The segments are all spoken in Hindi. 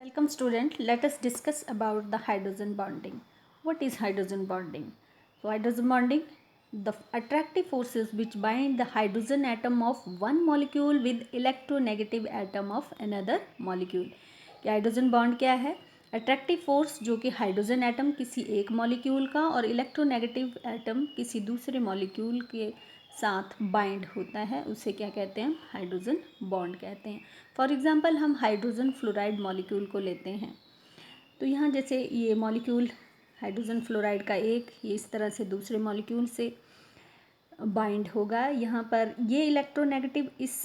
Welcome student, let us discuss about the hydrogen bonding. What is hydrogen bonding? So hydrogen bonding, the attractive forces which bind the hydrogen atom of one molecule with electronegative atom of another molecule. कि हाइड्रोजन बॉन्ड क्या है? अट्रैक्टिव फोर्स जो कि हाइड्रोजन एटम किसी एक मॉलिक्यूल का और इलेक्ट्रोनेगेटिव एटम किसी दूसरे मॉलिक्यूल के साथ बाइंड होता है, उसे क्या कहते हैं? हाइड्रोजन बॉन्ड कहते हैं. फॉर एग्जांपल हम हाइड्रोजन फ्लोराइड मॉलिक्यूल को लेते हैं. तो यहाँ जैसे ये मॉलिक्यूल हाइड्रोजन फ्लोराइड का एक ये इस तरह से दूसरे मॉलिक्यूल से बाइंड होगा. यहाँ पर ये इलेक्ट्रोनेगेटिव इस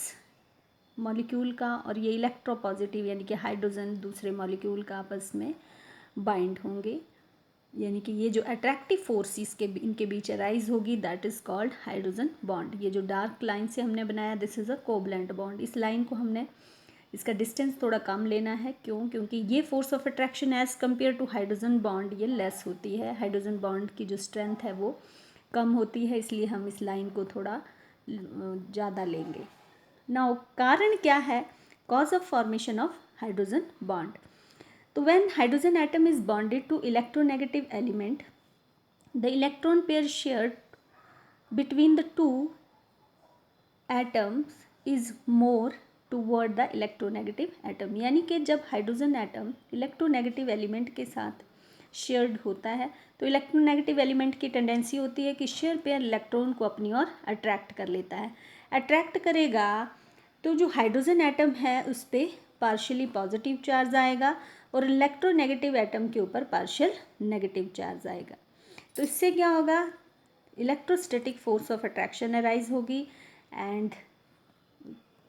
मॉलिक्यूल का और ये इलेक्ट्रोपॉजिटिव यानी कि हाइड्रोजन दूसरे मॉलिक्यूल का आपस में बाइंड होंगे. यानी कि ये जो अट्रैक्टिव फोर्स इनके बीच अराइज होगी that is called hydrogen bond. ये जो डार्क लाइन से हमने बनाया this is a covalent bond. इस लाइन को हमने इसका डिस्टेंस थोड़ा कम लेना है. क्यों? क्योंकि ये force of attraction as compare to hydrogen bond ये लेस होती है. हाइड्रोजन बॉन्ड की जो स्ट्रेंथ है वो कम होती है, इसलिए हम इस लाइन को थोड़ा ज़्यादा लेंगे. नाउ कारण क्या है? Cause of formation of hydrogen bond. तो when hydrogen atom is bonded to electronegative element, the electron pair shared between the two atoms is more toward the electronegative atom. यानी कि जब हाइड्रोजन एटम इलेक्ट्रोनेगेटिव एलिमेंट के साथ शेयर्ड होता है तो इलेक्ट्रोनेगेटिव एलिमेंट की टेंडेंसी होती है कि शेयर पेयर इलेक्ट्रॉन को अपनी ओर अट्रैक्ट कर लेता है. अट्रैक्ट करेगा तो जो हाइड्रोजन एटम है उस पर पार्शियली पॉजिटिव चार्ज आएगा और इलेक्ट्रोनेगेटिव एटम के ऊपर पार्शियल नेगेटिव चार्ज आएगा. तो इससे क्या होगा? Electrostatic force of attraction arise होगी एंड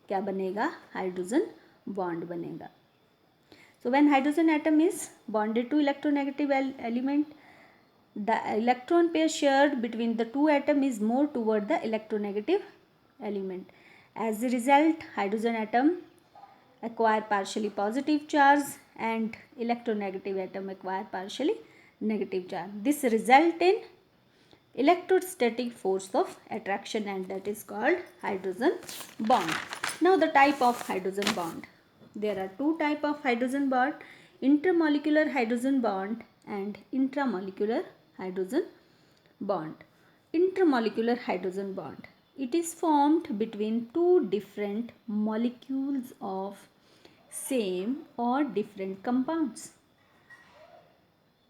क्या बनेगा? हाइड्रोजन बॉन्ड बनेगा. So when hydrogen atom is bonded to electronegative element the electron pair shared between the two atom is more toward the electronegative element. As a result hydrogen atom acquire partially positive charge and electronegative atom acquire partially negative charge. This result in electrostatic force of attraction and that is called hydrogen bond. Now the type of hydrogen bond. There are two type of hydrogen bond: intermolecular hydrogen bond and intramolecular hydrogen bond. Intermolecular hydrogen bond. It is formed between two different molecules of same or different compounds.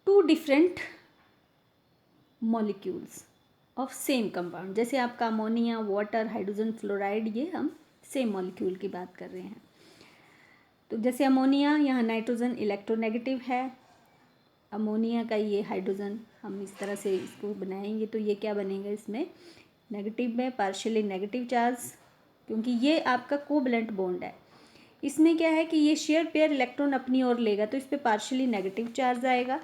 Two different molecules of same compound. जैसे आपका अमोनिया, वाटर, हाइड्रोजन फ्लोराइड, ये हम सेम मॉलिक्यूल की बात कर रहे हैं. तो जैसे अमोनिया, यहाँ नाइट्रोजन इलेक्ट्रोनेगेटिव है. अमोनिया का ये हाइड्रोजन हम इस तरह से इसको बनाएंगे तो ये क्या बनेगा? इसमें नेगेटिव में पार्शियली नेगेटिव चार्ज, क्योंकि ये आपका कोवलेंट बॉन्ड है. इसमें क्या है कि ये शेयर पेयर इलेक्ट्रॉन अपनी ओर लेगा तो इस पर पार्शियली नेगेटिव चार्ज आएगा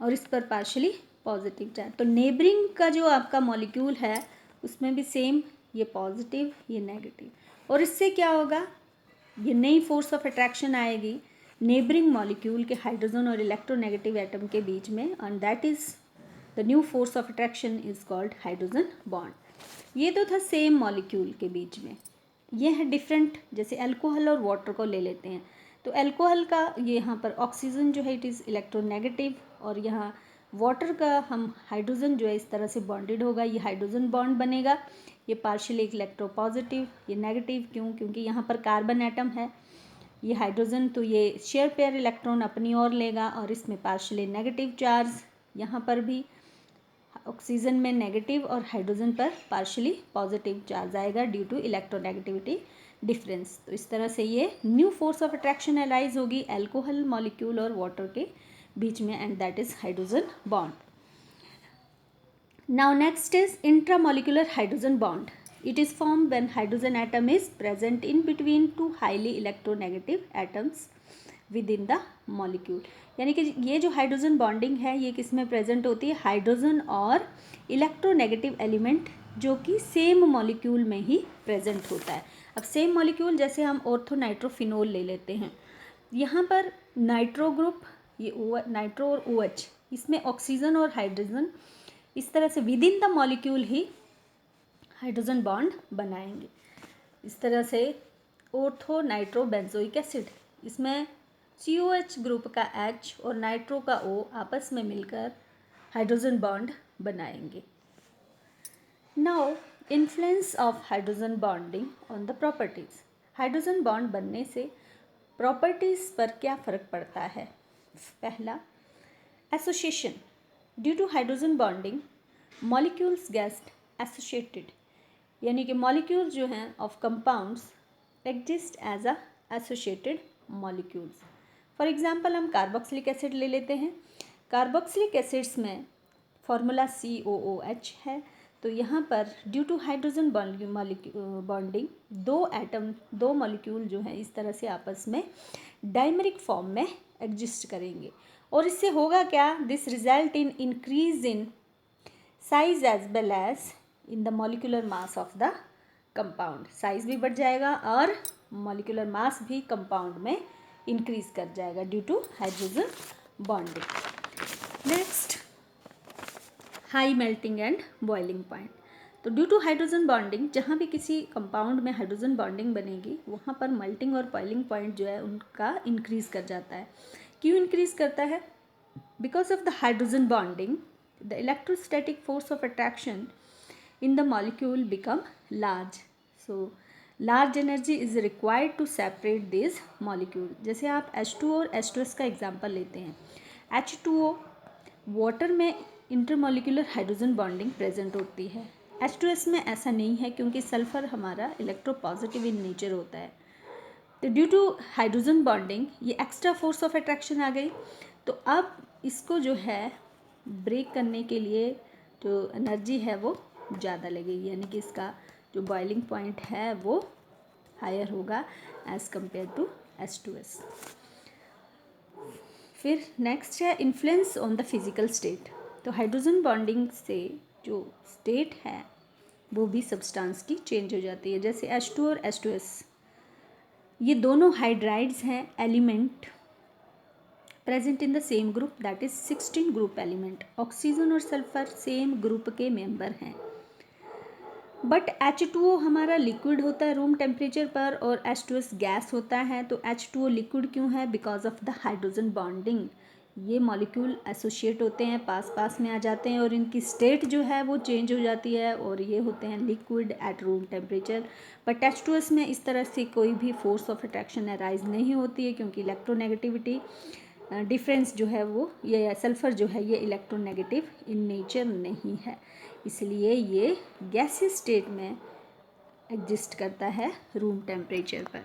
और इस पर पार्शियली पॉजिटिव चार्ज. तो नेबरिंग का जो आपका मॉलिक्यूल है उसमें भी सेम, ये पॉजिटिव ये नेगेटिव. और इससे क्या होगा? ये नई फोर्स ऑफ अट्रैक्शन आएगी नेबरिंग मॉलिक्यूल के हाइड्रोजन और इलेक्ट्रोनेगेटिव एटम के बीच में and that is the new force of attraction is called hydrogen bond. ये तो था सेम मॉलिक्यूल के बीच में. ये है डिफरेंट. जैसे अल्कोहल और वाटर को ले लेते हैं तो अल्कोहल का ये यहाँ पर ऑक्सीजन जो है इट इज़ इलेक्ट्रोनेगेटिव और यहाँ वाटर का हम हाइड्रोजन जो है इस तरह से बॉन्डेड होगा, ये हाइड्रोजन बॉन्ड बनेगा. ये पार्शियली इलेक्ट्रोपॉजिटिव ये नेगेटिव. क्यों? क्योंकि यहाँ पर कार्बन एटम है, ये हाइड्रोजन, तो ये शेयर पेयर इलेक्ट्रॉन अपनी ओर लेगा और इसमें पार्शियली नेगेटिव चार्ज. यहाँ पर भी ऑक्सीजन में नेगेटिव और हाइड्रोजन पर पार्शियली पॉजिटिव चार्ज आएगा ड्यू टू इलेक्ट्रोनेगेटिविटी डिफरेंस. तो इस तरह से ये new force of attraction arise होगी अल्कोहल मॉलिक्यूल और वाटर के बीच में and that is hydrogen bond. Now next is intramolecular hydrogen bond. It is form when hydrogen atom is present in between two highly electronegative atoms with in the molecule. यानी कि ये जो हाइड्रोजन बॉन्डिंग है ये किस में प्रेजेंट होती है? हाइड्रोजन और इलेक्ट्रोनेगेटिव एलिमेंट जो कि सेम मॉलिक्यूल में ही प्रेजेंट होता है. अब सेम मॉलिक्यूल जैसे हम ऑर्थोनाइट्रोफिनोल ले लेते हैं, यहाँ पर नाइट्रो ग्रुप, ये नाइट्रो और OH, इसमें ऑक्सीजन और हाइड्रोजन इस तरह से विद इन द मॉलिक्यूल ही हाइड्रोजन बॉन्ड बनाएंगे. इस तरह से ऑर्थो नाइट्रो बेंजोइक एसिड, इसमें COH ग्रुप का H और नाइट्रो का O आपस में मिलकर हाइड्रोजन बॉन्ड बनाएंगे। Now influence of hydrogen bonding on the properties. हाइड्रोजन बॉन्ड बनने से प्रॉपर्टीज़ पर क्या फ़र्क पड़ता है? पहला, association. Due to hydrogen bonding molecules get associated, यानी कि मॉलिक्यूल जो हैं of compounds exist as a associated molecules. For example हम कार्बोक्सिलिक एसिड ले लेते हैं। कार्बोक्सिलिक एसिड्स में फॉर्मूला COOH है, तो यहाँ पर ड्यू टू हाइड्रोजन बॉन्डिंग दो मॉलिक्यूल जो हैं इस तरह से आपस में डाइमरिक फॉर्म में एग्जिस्ट करेंगे। और इससे होगा क्या? This result in increase in size as well as in the molecular mass of the compound. Size भी बढ़ जाएगा और मॉलिक्यूलर मास भी कंपाउंड में इंक्रीज कर जाएगा due to hydrogen bonding. Next, high melting and boiling point. तो ड्यू टू हाइड्रोजन बॉन्डिंग जहाँ भी किसी कंपाउंड में हाइड्रोजन बॉन्डिंग बनेगी वहाँ पर मेल्टिंग और बॉइलिंग पॉइंट जो है उनका इंक्रीज कर जाता है। क्यों इंक्रीज करता है? Because of the hydrogen bonding the electrostatic force of attraction in the molecule become large, so large energy is required to separate these molecule। जैसे आप H2O और H2S का एग्जांपल लेते हैं। H2O वाटर में इंटरमोलिकुलर हाइड्रोजन बॉन्डिंग प्रेजेंट होती है। H2S में ऐसा नहीं है क्योंकि सल्फर हमारा इलेक्ट्रोपॉजिटिव इन नेचर होता है। तो ड्यू टू हाइड्रोजन बॉन्डिंग ये एक्स्ट्रा फोर्स ऑफ अट्रैक्शन आ गई, तो अब इसको जो है ब्रेक करने के लिए जो एनर्जी है वो ज़्यादा लगेगी, यानी कि इसका जो बॉइलिंग पॉइंट है वो हायर होगा एज़ कम्पेयर टू H2S। फिर नेक्स्ट है influence on the physical state. तो हाइड्रोजन बॉन्डिंग से जो स्टेट है वो भी सब्सटेंस की चेंज हो जाती है। जैसे H2 और H2S ये दोनों हाइड्राइड्स हैं element present in the same group, that is 16 group element. Oxygen और सल्फर सेम ग्रुप के मेंबर हैं, बट H2O हमारा लिक्विड होता है रूम टेम्परेचर पर और H2S गैस होता है। तो H2O लिक्विड क्यों है? Because of the hydrogen bonding. ये मॉलिक्यूल एसोसिएट होते हैं, पास में आ जाते हैं और इनकी स्टेट जो है वो चेंज हो जाती है और ये होते हैं liquid at room temperature. But H2S में इस तरह से कोई भी फोर्स ऑफ अट्रैक्शन अराइज नहीं होती है क्योंकि इलेक्ट्रोनेगेटिविटी डिफरेंस जो है वो ये सल्फ़र जो है ये इलेक्ट्रोनेगेटिव इन नेचर नहीं है, इसलिए ये गैसीय स्टेट में एग्जिस्ट करता है रूम टेम्परेचर पर।